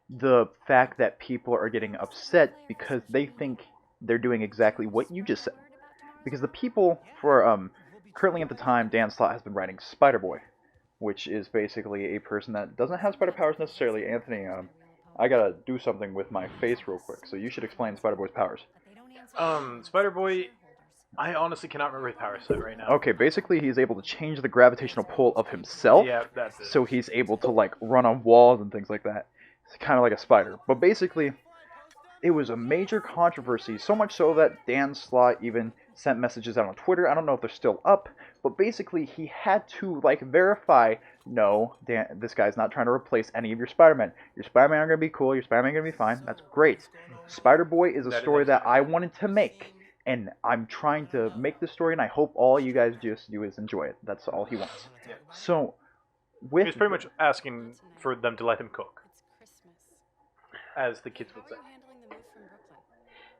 the fact that people are getting upset because they think they're doing exactly what you just said. Because the people for, currently at the time, Dan Slott has been writing Spider-Boy. which is basically a person that doesn't have spider powers necessarily. Anthony, I gotta do something with my face real quick, so you should explain Spider-Boy's powers. Spider-Boy, I honestly cannot remember his power set right now. Okay, basically he's able to change the gravitational pull of himself, Yeah, that's it. so he's able to like run on walls and things like that. It's kind of like a spider. But basically, it was a major controversy, so much so that Dan Slott even sent messages out on Twitter. I don't know if they're still up, but basically he had to like verify, no, Dan, this guy's not trying to replace any of your Spider-Man. Your Spider-Man are going to be cool, your Spider-Man are going to be fine, that's great. Spider-Boy is a story that I wanted to make, and I'm trying to make this story, and I hope all you guys just do is enjoy it. That's all he wants. Yeah. So, with... He's pretty much asking for them to let him cook, as the kids would say.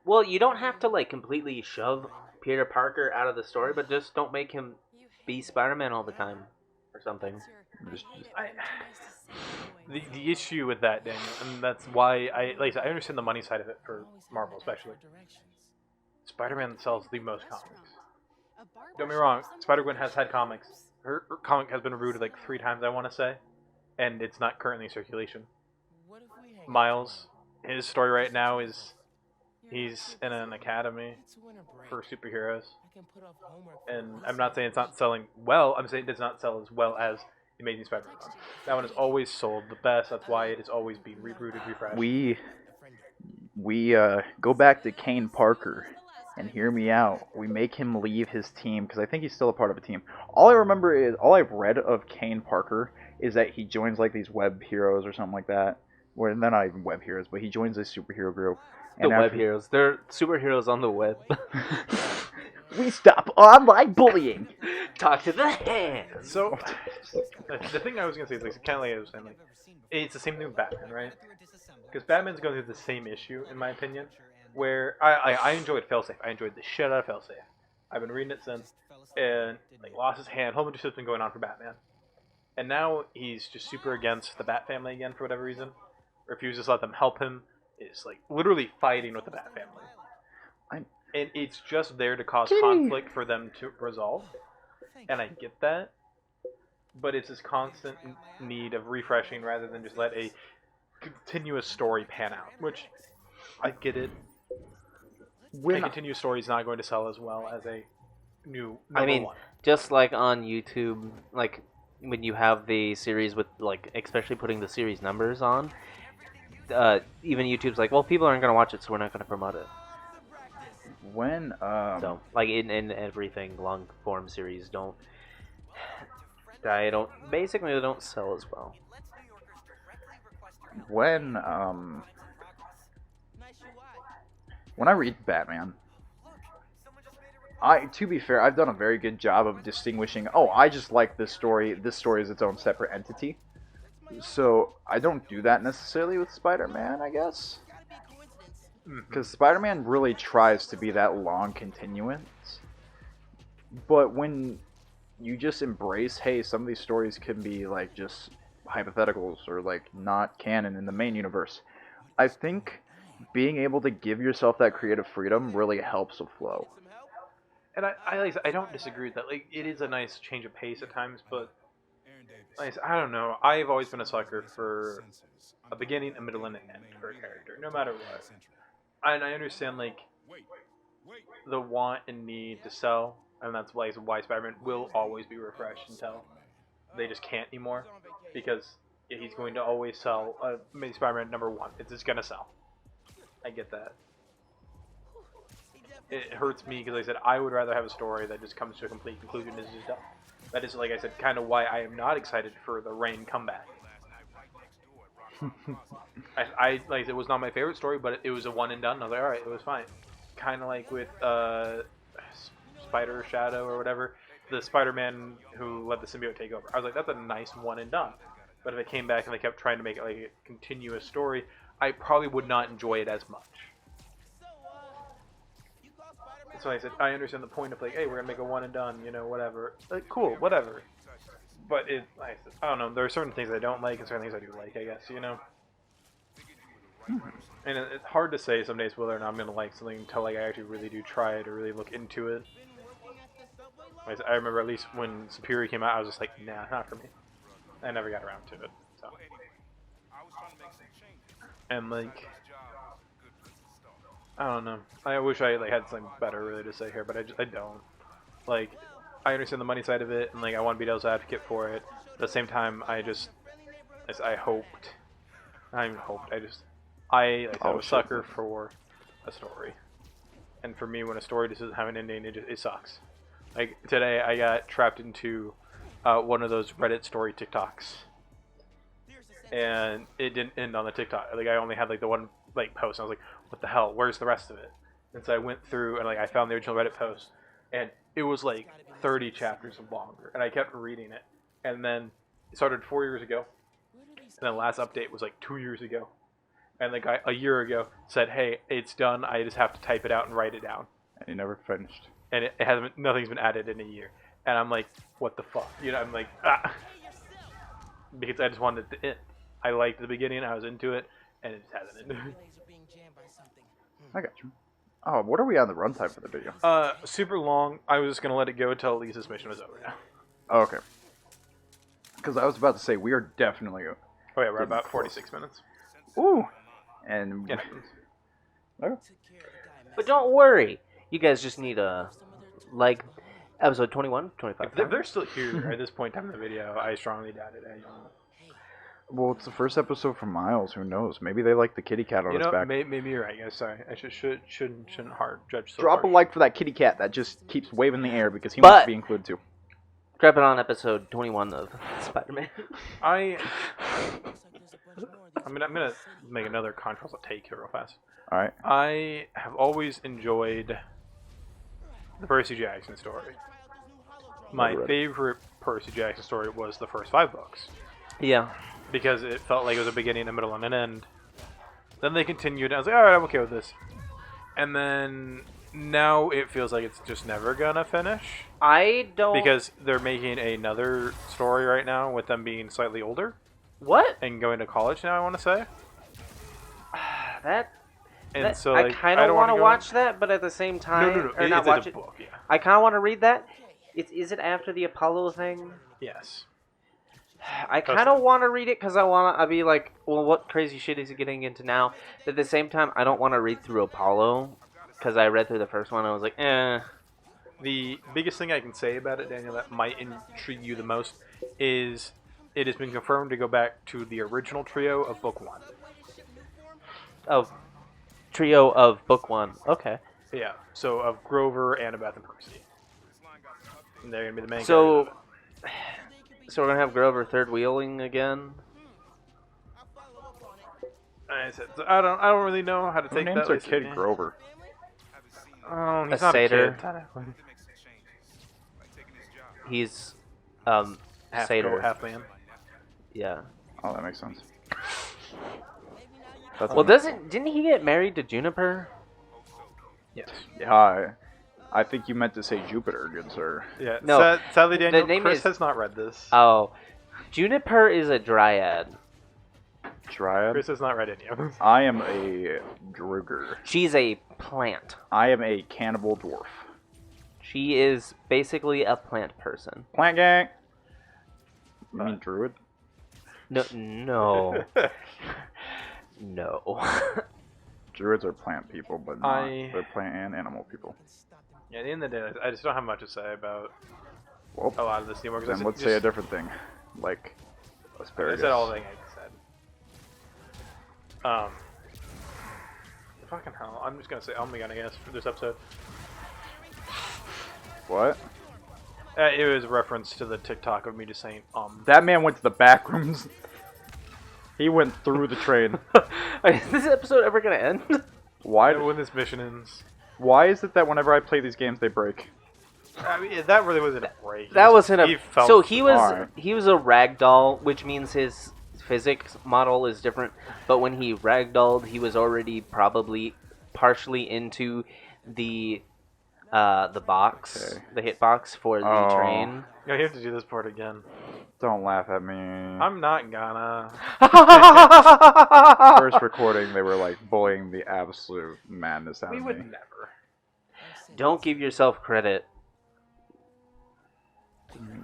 Well, you don't have to like completely shove Peter Parker out of the story, but just don't make him be Spider-Man all the time or something. The issue with that, Daniel, and that's why I understand the money side of it for Marvel, especially. Spider-Man sells the most comics. Don't get me wrong, Spider-Gwen has had comics. Her comic has been rebooted like 3 times, I want to say, and it's not currently in circulation. Miles, his story right now is he's in an academy for superheroes, and I'm not saying it's not selling well. I'm saying it does not sell as well as The Amazing Spider-Man. That one has always sold the best. That's why it is always being rebooted, refreshed. We go back to Kane Parker, and hear me out. We make him leave his team because I think he's still a part of a team. All I've read of Kane Parker is that he joins like these web heroes or something like that. Well, they're not even web heroes, but he joins a superhero group. The web heroes. They're superheroes on the web. We stop online bullying. Talk to the hands. So, the thing I was going to say is like, kind of like I was saying, like, it's the same thing with Batman, right? Because Batman's going through the same issue, in my opinion, where I enjoyed Failsafe. I enjoyed the shit out of Failsafe. I've been reading it since, and like lost his hand. A whole bunch of stuff's been going on for Batman. And now he's just super against the Bat family again for whatever reason. Refuses to let them help him. Is like literally fighting with the Bat family. And it's just there to cause conflict for them to resolve. And I get that. But it's this constant need of refreshing rather than just let a continuous story pan out. Which, I get it. A continuous story is not going to sell as well as a new number one. Just like on YouTube, like when you have the series with, like, especially putting the series numbers on, even YouTube's like, well, people aren't going to watch it, so we're not going to promote it. So, like in everything, long form series basically they don't sell as well. When I read Batman, to be fair, I've done a very good job of distinguishing, I just like this story is its own separate entity. So I don't do that necessarily with Spider-Man, I guess. Because Spider-Man really tries to be that long continuance. But when you just embrace, hey, some of these stories can be like just hypotheticals or like not canon in the main universe, I think being able to give yourself that creative freedom really helps a flow. And I don't disagree with that. Like, it is a nice change of pace at times, but I don't know. I've always been a sucker for a beginning, a middle, and an end for a character, no matter what. And I understand, like, the want and need to sell, and that's why Spider-Man will always be refreshed until they just can't anymore, because he's going to always sell Amazing Spider-Man #1. It's just going to sell. I get that. It hurts me because, like I said, I would rather have a story that just comes to a complete conclusion and is just done. That is, like I said, kind of why I am not excited for the Rain comeback. Like, it was not my favorite story, but it was a one and done. I was like, alright, it was fine. Kind of like with Spider Shadow or whatever, the Spider-Man who let the symbiote take over. I was like, that's a nice one and done. But if it came back and they kept trying to make it like a continuous story, I probably would not enjoy it as much. So I said, I understand the point of like, hey, we're gonna make a one and done, whatever. Like, cool, whatever. But I don't know. There are certain things I don't like and certain things I do like, I guess, And it's hard to say some days whether or not I'm gonna like something until like I actually really do try it or really look into it. I remember at least when Superior came out, I was just like, nah, not for me. I never got around to it. So. And like, I don't know. I wish I like had something better really to say here, but I don't. Like, I understand the money side of it, and like I want to be devil's advocate for it. At the same time, I hoped. I even hoped. I'm a sucker for a story, and for me, when a story just doesn't have an ending, it sucks. Like today, I got trapped into one of those Reddit story TikToks, and it didn't end on the TikTok. Like I only had like the one like post, and I was like, "What the hell? Where's the rest of it?" And so I went through and like I found the original Reddit post, and it was like 30 chapters longer, and I kept reading it, and then it started 4 years ago, and the last update was like 2 years ago, and the guy a year ago said, "Hey, it's done. I just have to type it out and write it down." And you never finished. And it hasn't. Nothing's been added in a year, and I'm like, "What the fuck?" You know, I'm like, ah, because I just wanted it to end. I liked the beginning. I was into it, and it just hasn't ended. I got you. Oh, what are we on the runtime for the video? Super long. I was just gonna let it go until Lisa's mission was over now. Oh, okay. Because I was about to say, we are definitely... Oh yeah, we're about 46 minutes. Ooh! And... Yeah. Okay. But don't worry. You guys just need like episode 21, 25. If they're still here at this point in time in the video, I strongly doubt it. Well, it's the first episode from Miles. Who knows? Maybe they like the kitty cat on You his know, back. maybe you're right. Guys, sorry. I shouldn't hard judge so Drop a harsh. like for that kitty cat that just keeps waving the air because he wants to be included too. Drop it on episode 21 of Spider-Man. I'm gonna make another controversial take here real fast. All right. I have always enjoyed the Percy Jackson story. My Never read it. favorite Percy Jackson story was the first 5 books. Yeah. Because it felt like it was a beginning, a middle, and an end. Then they continued, and I was like, alright, I'm okay with this. And then now it feels like it's just never gonna finish. I don't... Because they're making another story right now with them being slightly older. What? And going to college now, I want to say. And so, like, I kind of want to go watch that, but at the same time... No. Or not It's watch a it. book, yeah. I kind of want to read that. Is it after the Apollo thing? Yes. I kind of want to read it because I'll be like, well, what crazy shit is he getting into now? But at the same time, I don't want to read through Apollo because I read through the first one and I was like, eh. The biggest thing I can say about it, Daniel, that might intrigue you the most is it has been confirmed to go back to the original trio of Book 1. Oh, trio of Book 1. Okay. Yeah, so of Grover, Annabeth, and Percy. And they're going to be the main So characters. we're going to have Grover third wheeling again? I don't really know how to Who take names that. their kid Grover? Oh, he's A not satyr. a kid. He's, Half satyr. goat, half man. Yeah. Oh, that makes sense. Well, didn't he get married to Juniper? Yes. Yeah, I think you meant to say Jupiter, good sir. Yeah. No, Sadly, Daniel, the name Chris is- has not read this. Oh. Juniper is a dryad. Dryad. Chris has not read any of them. I am a Druger. She's a plant. I am a cannibal dwarf. She is basically a plant person. Plant gang. You mean druid? No. No. Druids are plant people, but not. I- They're plant and animal people. Yeah, at the end of the day, I just don't have much to say about Well, a lot of this anymore. then let's say a different thing, like I asparagus. said all the things I said. Fucking hell. I'm just gonna say oh my god, I guess, for this episode. What? It was a reference to the TikTok of me just saying, That man went to the back rooms. He went through the train. Is this episode ever gonna end? Why? when this mission ends. Why is it that whenever I play these games, they break? I mean, that really wasn't a break. That wasn't a. felt So he was Alright. he was a ragdoll, which means his physics model is different. But when he ragdolled, he was already probably partially into the box, Okay. the hitbox for the Oh. train. Yeah, you have to do this part again. Don't laugh at me. I'm not gonna. First recording, they were like bullying the absolute madness out We of would me. never. Don't give yourself credit.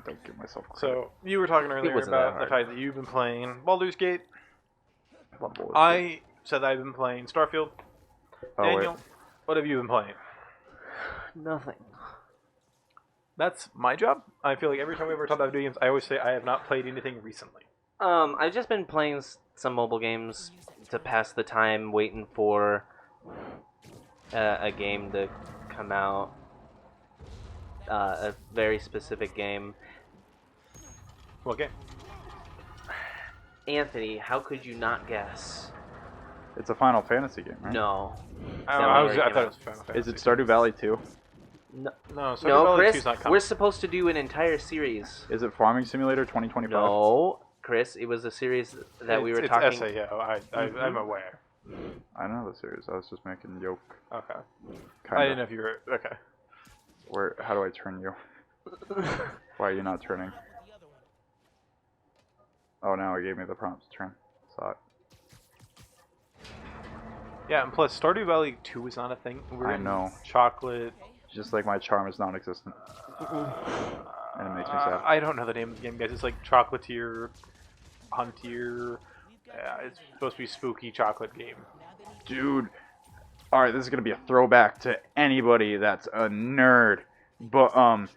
Don't give myself credit. So you were talking earlier wasn't that about the hard. fact that you've been playing Baldur's Gate. Baldur's Gate. I said that I've been playing Starfield. Oh, Daniel, wait. what have you been playing? Nothing. That's my job. I feel like every time we ever talk about video games, I always say I have not played anything recently. I've just been playing some mobile games to pass the time, waiting for a game to come out. A very specific game. Okay. Anthony, how could you not guess? It's a Final Fantasy game, right? No. I already thought came it out. was Final Fantasy. Is it Stardew Valley 2? No, No, Stardew no, Valley 2's Chris. not coming. We're supposed to do an entire series. Is it Farming Simulator 2025? No, Chris. It was a series that we were talking. It's SAO. I'm aware. I know the series. I was just making a joke. Okay. I Kinda. didn't know if you were... Okay. How do I turn you? Why are you not turning? Oh, now it gave me the prompt to turn. Saw it. Yeah, and plus, Stardew Valley 2 is not a thing. I know. Chocolate... Just like my charm is non-existent. And it makes me sad. I don't know the name of the game, guys. It's like Chocolatier, Huntier. Yeah, it's supposed to be a spooky chocolate game. Dude. Alright, this is gonna be a throwback to anybody that's a nerd. But,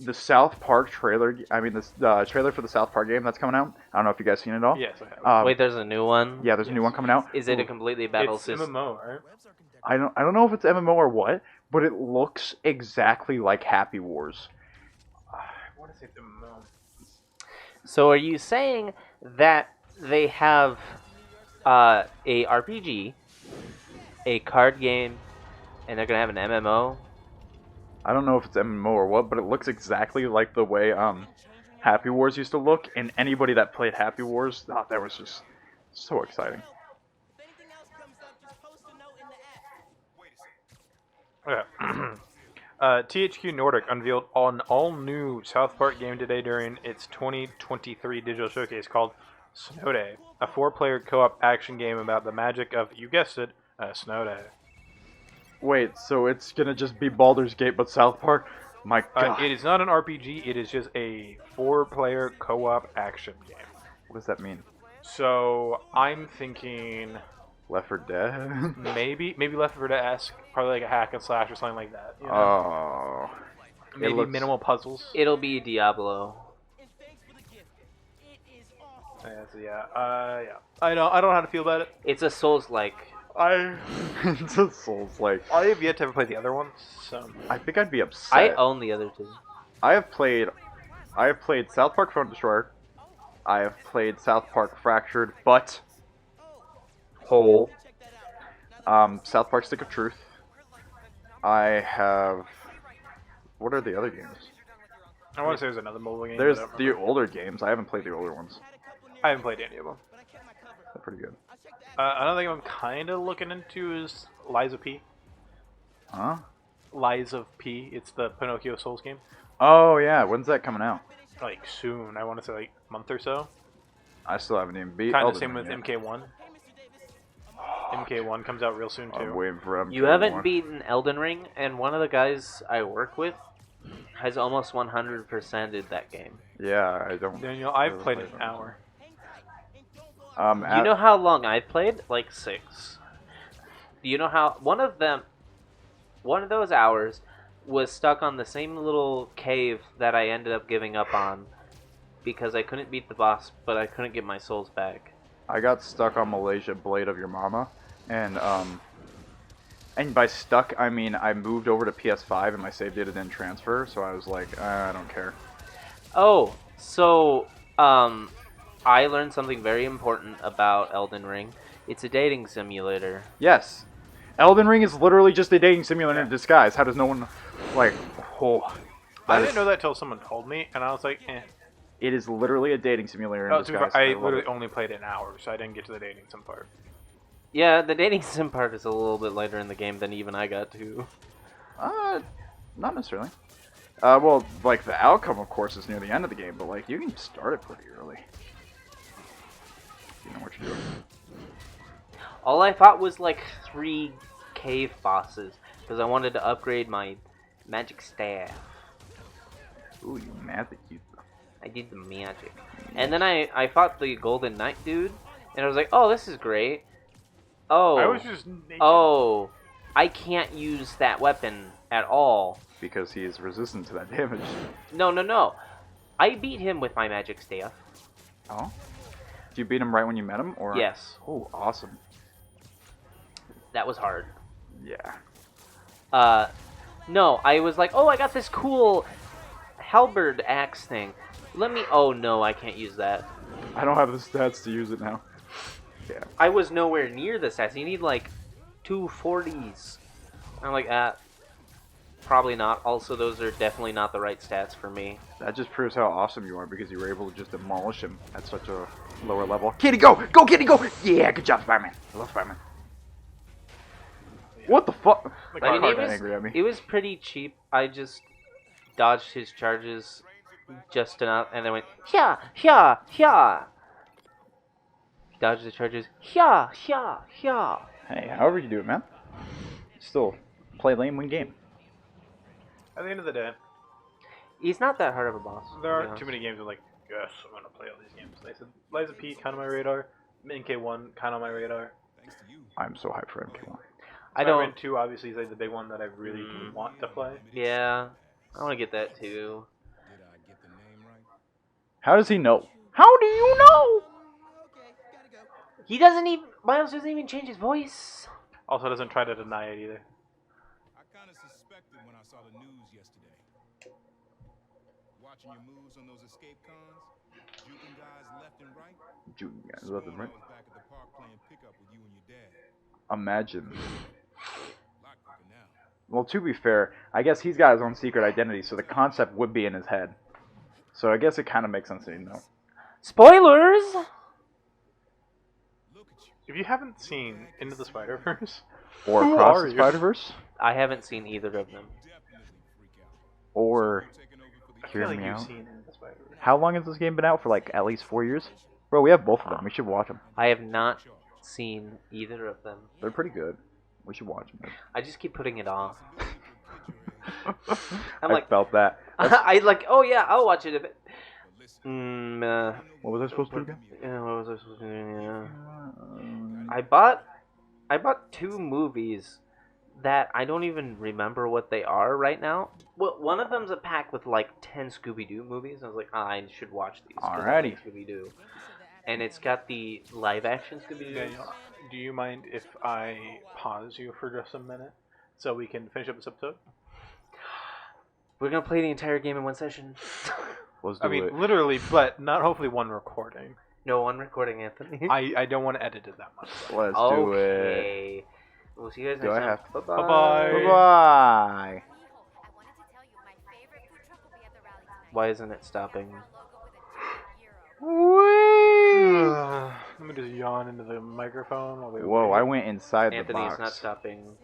the South Park trailer, the trailer for the South Park game that's coming out. I don't know if you guys seen it all. Yes, I have. Wait, there's a new one. Yeah, there's a new one coming out. Is it a completely battle It's system? MMO, right? I don't know if it's MMO or what, but it looks exactly like Happy Wars. What is it, MMO? So are you saying that they have a RPG, a card game, and they're gonna have an MMO? I don't know if it's MMO or what, but it looks exactly like the way Happy Wars used to look, and anybody that played Happy Wars thought that was just so exciting. Okay. THQ Nordic unveiled an all-new South Park game today during its 2023 digital showcase called Snow Day, a 4-player co-op action game about the magic of, you guessed it, Snow Day. Wait, so it's gonna just be Baldur's Gate but South Park? My God. It is not an RPG, it is just a 4-player co-op action game. What does that mean? So, I'm thinking Left 4 Dead? maybe Left 4 Dead-esque, probably like a hack and slash or something like that. You know? Oh. Maybe looks- minimal puzzles. It'll be Diablo. Yeah. I don't know how to feel about it. It's a Souls-like. It's a Souls-like. I have yet to ever play the other ones, so... I think I'd be upset. I own the other two. I have played South Park Phone Destroyer. I have played South Park Fractured But Whole. South Park Stick of Truth. I have. What are the other games? I want to say there's another mobile game. There's but I don't the remember. older games. I haven't played the older ones. I haven't played any of them. They're pretty good. Another thing I'm kind of looking into is Lies of P. Huh? Lies of P. It's the Pinocchio Souls game. Oh yeah. When's that coming out? Like soon. I want to say like a month or so. I still haven't even beat. Kind of Elden same with Ring MK1. MK1 comes out real soon yet. I'm too. waiting for MK1. You haven't beaten Elden Ring, and one of the guys I work with has almost 100%ed that game. Yeah, I don't. Daniel, I've never played played an them. hour. Do you know how long I've played? Like 6. Do you know how one of those hours was stuck on the same little cave that I ended up giving up on because I couldn't beat the boss, but I couldn't get my souls back. I got stuck on Malaysia Blade of Your Mama, and by stuck I mean I moved over to PS5 and my save data didn't transfer, so I was like, I don't care. Oh, so I learned something very important about Elden Ring. It's a dating simulator. Yes, Elden Ring is literally just a dating simulator in disguise. How does no one like? Oh, I didn't know that till someone told me, and I was like, eh. It is literally a dating simulator in Oh, to be disguise. fair, I love literally it. only played an hour, so I didn't get to the dating sim part. Yeah, the dating sim part is a little bit later in the game than even I got to. Not necessarily. Well, like the outcome, of course, is near the end of the game, but like you can start it pretty early. You know what you're doing. All I fought was like 3 cave bosses because I wanted to upgrade my magic staff. Ooh, you mad that you I did the magic. And then I fought the Golden Knight dude, and I was like, oh, this is great. Oh. I was just naked. Oh. I can't use that weapon at all. Because he is resistant to that damage. No. I beat him with my magic staff. Oh? Did you beat him right when you met him? Or? Yes. Oh, awesome. That was hard. Yeah. No, I was like, oh, I got this cool halberd axe thing. Oh no, I can't use that. I don't have the stats to use it now. Yeah. I was nowhere near the stats. You need like 240s. I'm like, probably not. Also, those are definitely not the right stats for me. That just proves how awesome you are because you were able to just demolish him at such a lower level. Kitty, go! Go, Kitty, go! Yeah, good job, Spider-Man. I love Spider-Man. What the fuck? I mean, Angry at me. it was pretty cheap. I just dodged his charges just enough, and then went, yeah. Dodged the charges, yeah. Hey, however you do it, man. Still, play lane, win game. At the end of the day, He's not that hard of a boss. there aren't too many games where like, yes, I'm gonna play all these games. Liza P, kind of my radar. MK1, kind of on my radar. I'm so hyped for MK1. I don't. Spider-Man 2 obviously is like the big one that I really want to play. Yeah, I want to get that too. How does he know? How do you know? He doesn't even. Miles doesn't even change his voice. Also doesn't try to deny it either. I kind of suspected when I saw the news yesterday. Watching your moves on those escape cons, juking guys left and right. Juking guys left and right. I was back at the park playing pickup with you and your dad. Imagine. Lot quicker now. Well, to be fair, I guess he's got his own secret identity, so the concept would be in his head. So I guess it kind of makes sense that you know. Spoilers. Look at you. If you haven't seen Into the Spider-Verse, Or Who Across are the you? Spider-Verse. I haven't seen either of them. Definitely freak out. Or, Taking over for the I hear feel like me you've out. seen Into the Spider-Verse. How long has this game been out for? Like, at least 4 years? Bro, we have both of them. We should watch them. I have not seen either of them. They're pretty good. We should watch them. I just keep putting it off. I like- felt that. I like. Oh yeah, I'll watch it if it. What was I supposed to do again? Yeah, what was I supposed to do? Yeah. I bought 2 movies that I don't even remember what they are right now. Well, one of them's a pack with like 10 Scooby-Doo movies. I was like, I should watch these. 'cause I like Alrighty. Scooby-Doo. And it's got the live-action Scooby-Doo. Daniel, do you mind if I pause you for just a minute so we can finish up this episode? We're gonna play the entire game in one session. Let's do I mean, it. literally, but not hopefully one recording. No one recording, Anthony. I don't want to edit it that much. Let's do it. Okay. We'll see you guys Do next I time. have to- Bye-bye. Bye-bye. Bye-bye. Why isn't it stopping? Let me just yawn into the microphone while we Whoa, wait. I went inside the Anthony, box. it's not stopping.